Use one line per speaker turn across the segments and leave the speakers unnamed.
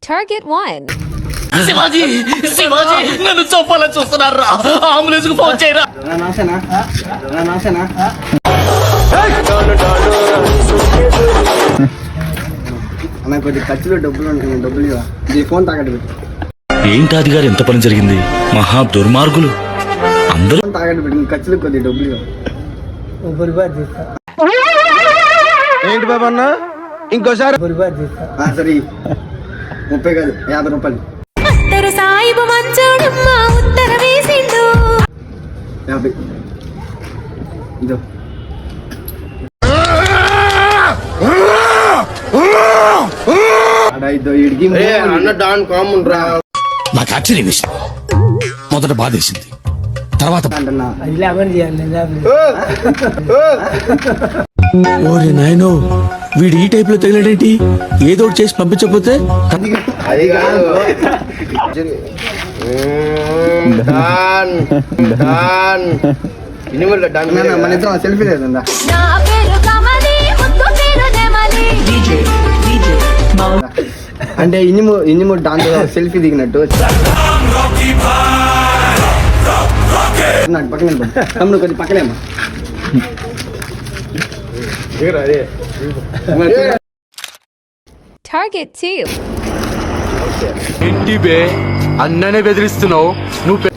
Target 1.
Shivaji Shivaji నన్ను చంపాలని చూస్తున్నారా? అంబులెన్స్ కు ఫోన్ చేయరా.
అన్న కొద్ది ఖర్చులో డబ్బులు ఉంటాయి, డబ్బులు ఇవ్వ. ఈ ఫోన్ తాగట్టు పెట్టు.
ఏంటాది గారు ఎంత పని జరిగింది? మహా దుర్మార్గులు అందరూ.
తాగట్టు పెట్టు, ఖర్చులు కొద్ది డబ్బులు ఇవ్వ.
ఏంటి బాబా అన్న ఇంకోసారి
సరే 30 కాదు 50 రూపాయలు.
సాయిబు మంచోడమ్మ ఉత్తర వేసిండు
50 ఇదో.
అన్న డాన్ కామన్ రా.
నాకు ఆశ్చర్య విషయం మొదట బాధేసింది, తర్వాత
అంటన్నా
ఓరే నాయనో వీడు ఈ టైప్ లో తగిలాడేంటి? ఏదో ఒకటి చేసి పంపించకపోతే
అది కాదు డాన్ డాన్ ఇనిమల్ డాన్
మన ఇద్దరం సెల్ఫీ లేదందా?
నా పేరు కమలి ముద్దు పేరు నెమలి
అంటే ఇనిము దాంతో సెల్ఫీ దిగినట్టు నాకు పక్కన తమ్ముడు కొద్ది పక్కనేమో.
Target 2.
ఏంటి బే అన్ననే బెదిరిస్తున్నావు నువ్వు?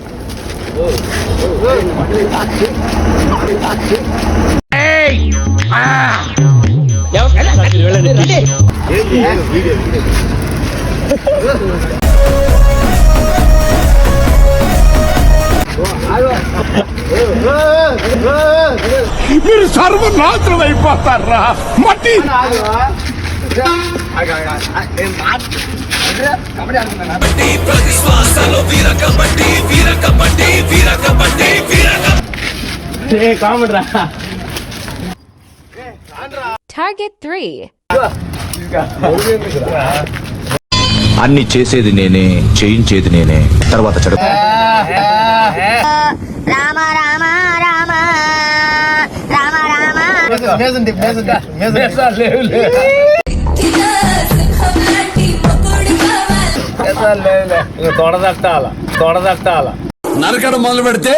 మీరు సర్వనాశనం అయిపోతారా మట్టి.
Target 3.
అన్ని చేసేది నేనే, చేయించేది నేనే, తర్వాత చెడు.
రామ రామ రామ రామ రామ
తొడదట్టాల
నరకడం మొదలు పెడితే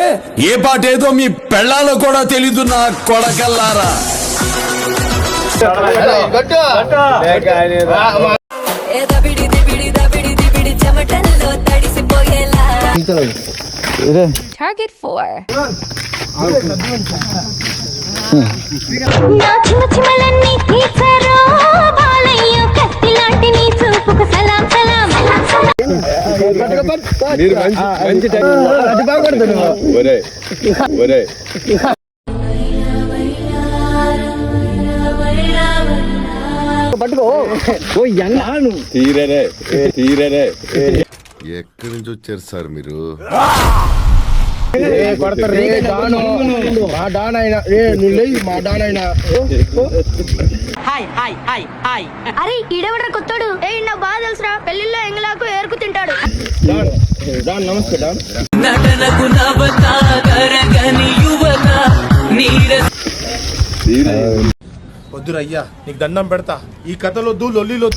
ఏ పాట ఏదో మీ పెళ్ళాలో కూడా తెలీదు నా కొడకల్లారా.
చెమటల్లో తడిసిపోయేలా
Target 4.
నా చిన్న చిమలన్నీ తీసరో బాలయ్య కత్తి లాంటి నీ చూపుకు సలాం సలాం
పట్టుకో
తీరేరే
ఎక్కడి నుంచి వచ్చారు సార్ మీరు?
అరే ఈడెవడ్రా కొత్తాడు? నా బాధ తెలుసురా, పెళ్లిలో ఎంగలాకు ఏరుకు తింటాడు.
నమస్తే డాన్.
నటనకు నవతాగరగని యువత
వద్దురయ్యా నీకు దండం పెడతా. ఈ కథలో లొల్లిలో